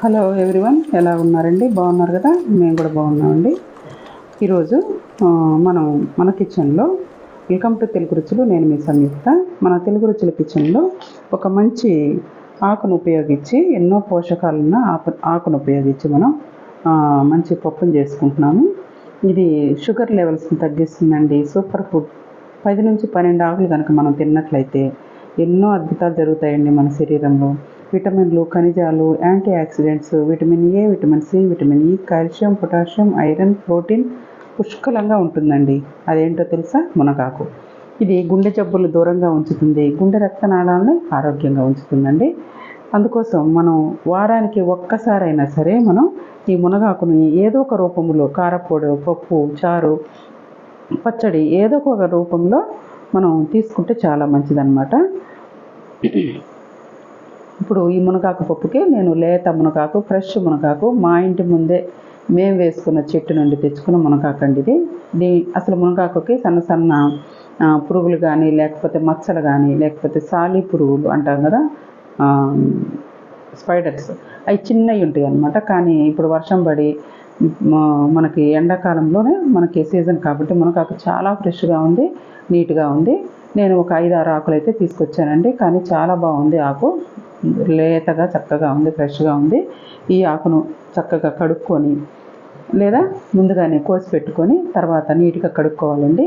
Hello everyone, ఎలా ఉన్నారండి? బాగున్నారు కదా? మేము కూడా బాగున్నామండి. ఈరోజు మన కిచెన్లో వెల్కమ్ టు తెలుగు రుచులు. నేను మీ సంయుక్త. మన తెలుగు రుచుల కిచెన్లో ఒక మంచి ఆకును ఉపయోగించి, ఎన్నో పోషకాలున్న ఆకును ఉపయోగించి మనం మంచి పప్పును చేసుకుంటున్నాము. ఇది షుగర్ లెవెల్స్ని తగ్గిస్తుందండి. Super food. 10 నుంచి 12 ఆకులు కనుక మనం తిన్నట్లయితే ఎన్నో అద్భుతాలు జరుగుతాయండి మన శరీరంలో. విటమిన్లు, ఖనిజాలు, antioxidants, vitamin A, vitamin C, vitamin E, calcium, potassium, iron, protein పుష్కలంగా ఉంటుందండి. అదేంటో తెలుసా? మునగాకు. ఇది గుండె జబ్బులు దూరంగా ఉంచుతుంది, గుండె రక్తనాళాలను ఆరోగ్యంగా ఉంచుతుందండి. అందుకోసం మనం వారానికి ఒక్కసారైనా సరే మనం ఈ మునగాకుని ఏదో ఒక రూపంలో, కారపొడి, పప్పు, చారు, పచ్చడి, ఏదో ఒక రూపంలో మనం తీసుకుంటే చాలా మంచిదన్నమాట. ఇప్పుడు ఈ మునగాకు పప్పుకి నేను లేత మునగాకు, ఫ్రెష్ మునగాకు, మా ఇంటి ముందే మేము వేసుకున్న చెట్టు నుండి తెచ్చుకున్న మునగాకు అండి ఇది. అసలు మునగాకుకి సన్న సన్న పురుగులు కానీ, లేకపోతే మచ్చలు కానీ, లేకపోతే సాలి పురుగులు అంటాం కదా, స్పైడర్స్, అవి చిన్నవి ఉంటాయి అన్నమాట. కానీ ఇప్పుడు వర్షం పడి మనకి ఎండాకాలంలోనే మనకి సీజన్ కాబట్టి మునగాకు చాలా ఫ్రెష్గా ఉంది, నీట్గా ఉంది. నేను ఒక 5-6 ఆకులు అయితే తీసుకొచ్చానండి. కానీ చాలా బాగుంది ఆకు, లేతగా చక్కగా ఉంది, ఫ్రెష్గా ఉంది. ఈ ఆకును చక్కగా కడుక్కొని, లేదా ముందుగానే కోసి పెట్టుకొని తర్వాత నీట్గా కడుక్కోవాలండి.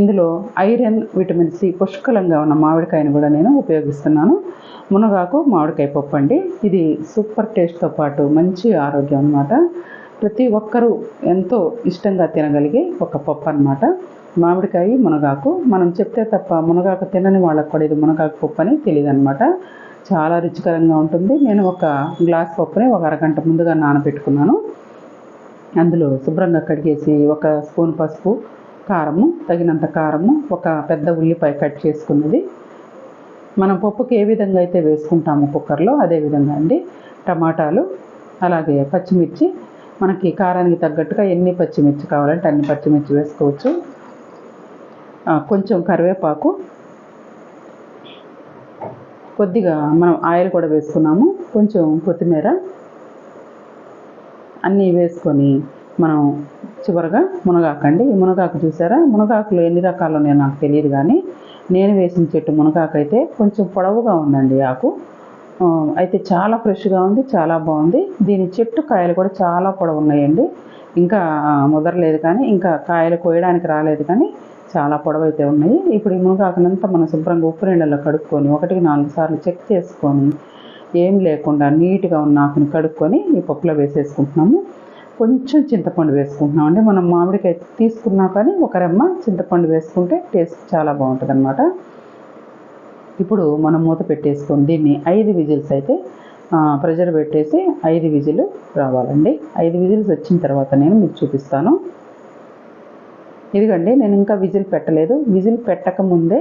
ఇందులో ఐరన్, విటమిన్ సి పుష్కలంగా ఉన్న మామిడికాయను కూడా నేను ఉపయోగిస్తున్నాను. మునగాకు మామిడికాయ పప్పు అండి. ఇది సూపర్ టేస్ట్తో పాటు మంచి ఆరోగ్యం అన్నమాట. ప్రతి ఒక్కరూ ఎంతో ఇష్టంగా తినగలిగే ఒక పప్పు అన్నమాట. మామిడికాయ, మునగాకు. మనం చెప్తే తప్ప మునగాకు తినని వాళ్ళకు కూడా ఇది మునగాకు పప్పు అని తెలియదు అన్నమాట. చాలా రుచికరంగా ఉంటుంది. నేను ఒక గ్లాస్ పప్పుని ఒక అరగంట ముందుగా నానబెట్టుకున్నాను. అందులో శుభ్రంగా కడిగేసి ఒక స్పూన్ పసుపు, కారము, తగినంత కారము, ఒక పెద్ద ఉల్లిపాయ కట్ చేసుకున్నది, మనం పప్పుకి ఏ విధంగా అయితే వేసుకుంటామో కుక్కర్లో అదే విధంగా అండి. టమాటాలు, అలాగే పచ్చిమిర్చి, మనకి కారానికి తగ్గట్టుగా ఎన్ని పచ్చిమిర్చి కావాలంటే అన్ని పచ్చిమిర్చి వేసుకోవచ్చు. కొంచెం కరివేపాకు, కొద్దిగా మనం ఆయిల్ కూడా వేసుకున్నాము, కొంచెం కొత్తిమీర, అన్నీ వేసుకొని మనం చివరగా మునగాకు అండి. ఈ మునగాకు చూసారా? మునగాకులు ఎన్ని రకాలు ఉన్నాయో నాకు తెలియదు, కానీ నేను వేసిన చెట్టు మునగాకు అయితే కొంచెం పొడవుగా ఉందండి ఆకు. అయితే చాలా ఫ్రెష్గా ఉంది, చాలా బాగుంది. దీని చెట్టు కాయలు కూడా చాలా పొడవు ఉన్నాయండి. ఇంకా ముదరలేదు, కానీ ఇంకా కాయలు కోయడానికి రాలేదు, కానీ చాలా పొడవైతే ఉన్నాయి. ఇప్పుడు ఈ మునగాకునంతా మనం శుభ్రంగా ఉప్పు నీళ్ళలో కడుక్కొని 1-4 సార్లు చెక్ చేసుకొని ఏం లేకుండా నీట్గా ఉన్న ఆకుని కడుక్కొని ఈ పప్పులో వేసేసుకుంటున్నాము. కొంచెం చింతపండు వేసుకుంటున్నాం అండి. మనం మామిడికాయ తీసుకున్నా కానీ ఒక రెమ్మ చింతపండు వేసుకుంటే టేస్ట్ చాలా బాగుంటుంది అన్నమాట. ఇప్పుడు మనం మూత పెట్టేసుకొని దీన్ని 5 విజిల్స్ అయితే ప్రెషర్ పెట్టేసి 5 విజిల్ రావాలండి. 5 విజిల్స్ వచ్చిన తర్వాత నేను మీకు చూపిస్తాను. ఇదిగండి, నేను ఇంకా విజిల్ పెట్టలేదు. విజిల్ పెట్టకముందే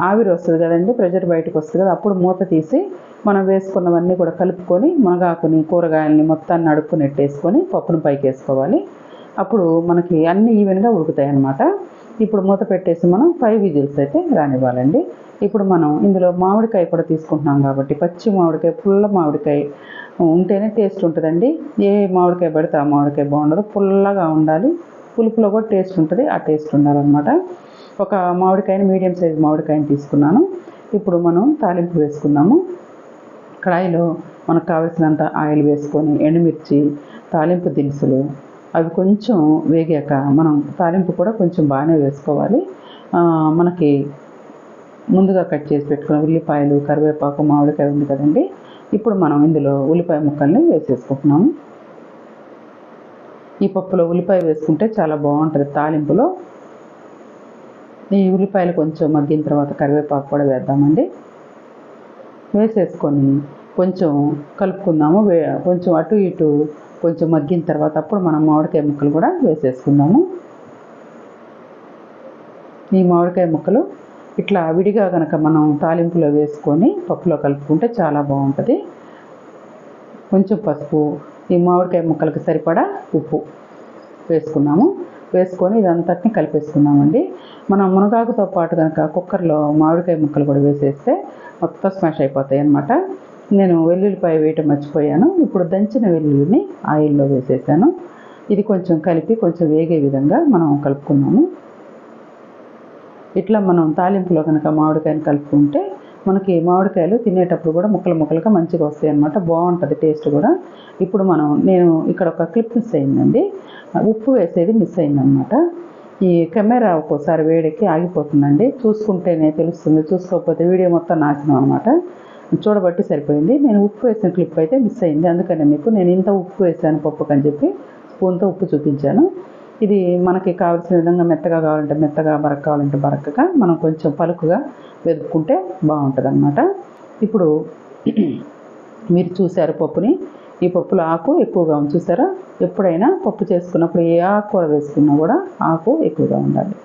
ఆవిరి వస్తుంది కదండి, ప్రెషర్ బయటకు వస్తుంది కదా, అప్పుడు మూత తీసి మనం వేసుకున్నవన్నీ కూడా కలుపుకొని మునగాకుని, కూరగాయలని మొత్తాన్ని అడుక్కుని నెట్టేసుకొని పప్పును పైకి వేసుకోవాలి. అప్పుడు మనకి అన్నీ ఈవెన్గా ఉడుకుతాయి అన్నమాట. ఇప్పుడు మూత పెట్టేసి మనం 5 విజిల్స్ అయితే రానివ్వాలండి. ఇప్పుడు మనం ఇందులో మామిడికాయ కూడా తీసుకుంటున్నాం కాబట్టి పచ్చి మామిడికాయ, పుల్ల మామిడికాయ ఉంటేనే టేస్ట్ ఉంటుందండి. ఏ మామిడికాయ పడితే ఆ మామిడికాయ బాగుండదు, పుల్లగా ఉండాలి. పులుపులో కూడా టేస్ట్ ఉంటుంది, ఆ టేస్ట్ ఉండాలన్నమాట. ఒక మామిడికాయని, మీడియం సైజ్ మామిడికాయని తీసుకున్నాను. ఇప్పుడు మనం తాలింపు వేసుకున్నాము. కడాయిలో మనకు కావలసినంత ఆయిల్ వేసుకొని ఎండుమిర్చి, తాలింపు దినుసులు అవి కొంచెం వేగాక మనం తాలింపు కూడా కొంచెం బాగానే వేసుకోవాలి. మనకి ముందుగా కట్ చేసి పెట్టుకున్న ఉల్లిపాయలు, కరివేపాకు, మామిడికాయ ఉంది కదండి. ఇప్పుడు మనం ఇందులో ఉల్లిపాయ ముక్కల్ని వేసేసుకుంటున్నాము. ఈ పప్పులో ఉల్లిపాయ వేసుకుంటే చాలా బాగుంటుంది తాలింపులో. ఈ ఉల్లిపాయలు కొంచెం మగ్గిన తర్వాత కరివేపాకు కూడా వేద్దామండి. వేసేసుకొని కొంచెం కలుపుకుందాము. కొంచెం అటు ఇటు కొంచెం మగ్గిన తర్వాత అప్పుడు మనం మామిడికాయ ముక్కలు కూడా వేసేసుకుందాము. ఈ మామిడికాయ ముక్కలు ఇట్లా విడిగా కనుక మనం తాలింపులో వేసుకొని పప్పులో కలుపుకుంటే చాలా బాగుంటుంది. కొంచెం పసుపు, ఈ మామిడికాయ ముక్కలకు సరిపడా ఉప్పు వేసుకున్నాము. వేసుకొని ఇదంతటిని కలిపేసుకున్నామండి. మనం మునగాకుతో పాటు కనుక కుక్కర్లో మామిడికాయ ముక్కలు కూడా వేసేస్తే మొత్తం స్మాష్ అయిపోతాయి అన్నమాట. నేను వెల్లుల్లిపాయ వేయటం మర్చిపోయాను. ఇప్పుడు దంచిన వెల్లుల్లిని ఆయిల్లో వేసేసాను. ఇది కొంచెం కలిపి కొంచెం వేగే విధంగా మనం కలుపుకున్నాము. ఇట్లా మనం తాలింపులో కనుక మామిడికాయని కలుపుకుంటే మనకి మామిడికాయలు తినేటప్పుడు కూడా ముక్కలు ముక్కలుగా మంచిగా వస్తాయి అన్నమాట. బాగుంటుంది టేస్ట్ కూడా. ఇప్పుడు నేను ఇక్కడ ఒక క్లిప్ మిస్ అయిందండి. ఉప్పు వేసేది మిస్ అయిందనమాట. ఈ కెమెరా ఒక్కోసారి వేడెక్కి ఆగిపోతుందండి. చూసుకుంటేనే తెలుస్తుంది, చూసుకోకపోతే వీడియో మొత్తం నాశనం అనమాట. చూడబట్టి సరిపోయింది. నేను ఉప్పు వేసిన క్లిప్ అయితే మిస్ అయింది. అందుకనే మీకు నేను ఇంత ఉప్పు వేసాను పప్పుకని చెప్పి స్పూన్తో ఉప్పు చూపించాను. ఇది మనకి కావాల్సిన విధంగా మెత్తగా కావాలంటే మెత్తగా, బరక కావాలంటే బరకగా, మనం కొంచెం పలుకుగా వెతుక్కుంటే బాగుంటుంది అన్నమాట. ఇప్పుడు మీరు చూసారు పప్పుని, ఈ పప్పులో ఆకు ఎక్కువగా ఉంది చూసారా. ఎప్పుడైనా పప్పు చేసుకున్నప్పుడు ఏ ఆకుకూర వేసుకున్నా కూడా ఆకు ఎక్కువగా ఉండాలి.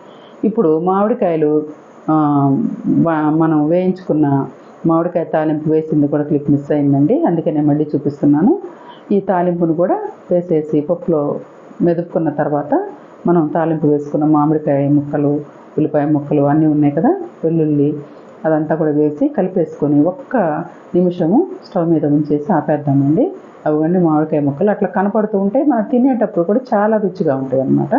ఇప్పుడు మామిడికాయలు మనం వేయించుకున్న మామిడికాయ తాలింపు వేసింది కూడా క్లిప్ మిస్ అయిందండి. అందుకే నేను మళ్ళీ చూపిస్తున్నాను. ఈ తాలింపును కూడా వేసేసి పప్పులో మెదుపుకున్న తర్వాత మనం తాలింపు వేసుకున్న మామిడికాయ ముక్కలు, ఉల్లిపాయ ముక్కలు అన్నీ ఉన్నాయి కదా, వెల్లుల్లి అదంతా కూడా వేసి కలిపేసుకొని ఒక్క నిమిషము స్టవ్ మీద ఉంచేసి ఆపేద్దామండి. అవన్నీ మామిడికాయ ముక్కలు అట్లా కనపడుతూ ఉంటే మనం తినేటప్పుడు కూడా చాలా రుచిగా ఉంటాయి అన్నమాట.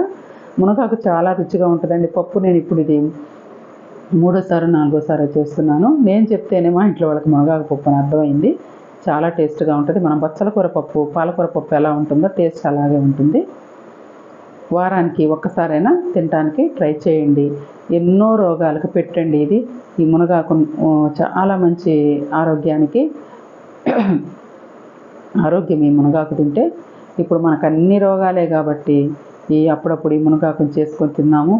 మునగాకు చాలా రుచిగా ఉంటుందండి. పప్పు నేను ఇప్పుడు ఇది 3వ, 4వ చేస్తున్నాను. నేను చెప్తేనే మా ఇంట్లో వాళ్ళకి మునగాకు పప్పు అని అర్థమైంది. చాలా టేస్ట్గా ఉంటుంది. మనం బచ్చల కూర పప్పు, పాలకూర పప్పు ఎలా ఉంటుందో టేస్ట్ అలాగే ఉంటుంది. వారానికి ఒక్కసారైనా తినడానికి ట్రై చేయండి. ఎన్నో రోగాలకు పెట్టండి ఇది. ఈ మునగాకు చాలా మంచి ఆరోగ్యానికి ఆరోగ్యం ఈ మునగాకు తింటే. ఇప్పుడు మనకు అన్ని రోగాలే కాబట్టి అప్పుడప్పుడు ఈ మునగాకుని చేసుకొని తిన్నాము.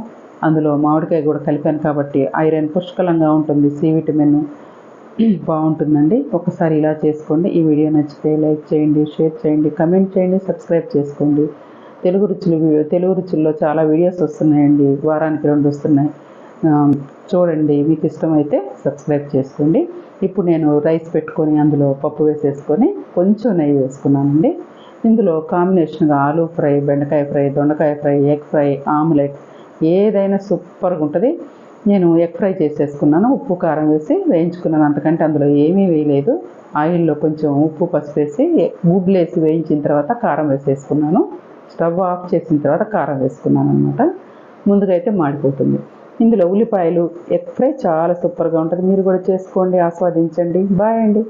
అందులో మామిడికాయ కూడా కలిపాను కాబట్టి ఐరన్ పుష్కలంగా ఉంటుంది, సి విటమిన్ బాగుంటుందండి. ఒకసారి ఇలా చేసుకోండి. ఈ వీడియో నచ్చితే లైక్ చేయండి, షేర్ చేయండి, కమెంట్ చేయండి, సబ్స్క్రైబ్ చేసుకోండి. తెలుగు రుచుల్లో చాలా వీడియోస్ వస్తున్నాయండి. వారానికి 2 వస్తున్నాయి. చూడండి, మీకు ఇష్టమైతే సబ్స్క్రైబ్ చేసుకోండి. ఇప్పుడు నేను రైస్ పెట్టుకొని అందులో పప్పు వేసేసుకొని కొంచెం నెయ్యి వేసుకున్నానండి. ఇందులో కాంబినేషన్గా ఆలూ ఫ్రై, బెండకాయ ఫ్రై, దొండకాయ ఫ్రై, ఎగ్ ఫ్రై, ఆమ్లెట్ ఏదైనా సూపర్గా ఉంటుంది. నేను ఎగ్ ఫ్రై చేసేసుకున్నాను. ఉప్పు కారం వేసి వేయించుకున్నాను. అంతకంటే అందులో ఏమీ వేయలేదు. ఆయిల్లో కొంచెం ఉప్పు పసుపు వేసి గుడ్లు వేసి వేయించిన తర్వాత కారం వేసేసుకున్నాను. స్టవ్ ఆఫ్ చేసిన తర్వాత కారం వేసుకున్నాను అనమాట. ముందుగా అయితే మాడిపోతుంది. ఇందులో ఉల్లిపాయలు, ఎగ్ ఫ్రై చాలా సూపర్గా ఉంటుంది. మీరు కూడా చేసుకోండి, ఆస్వాదించండి. బాయ్ అండి.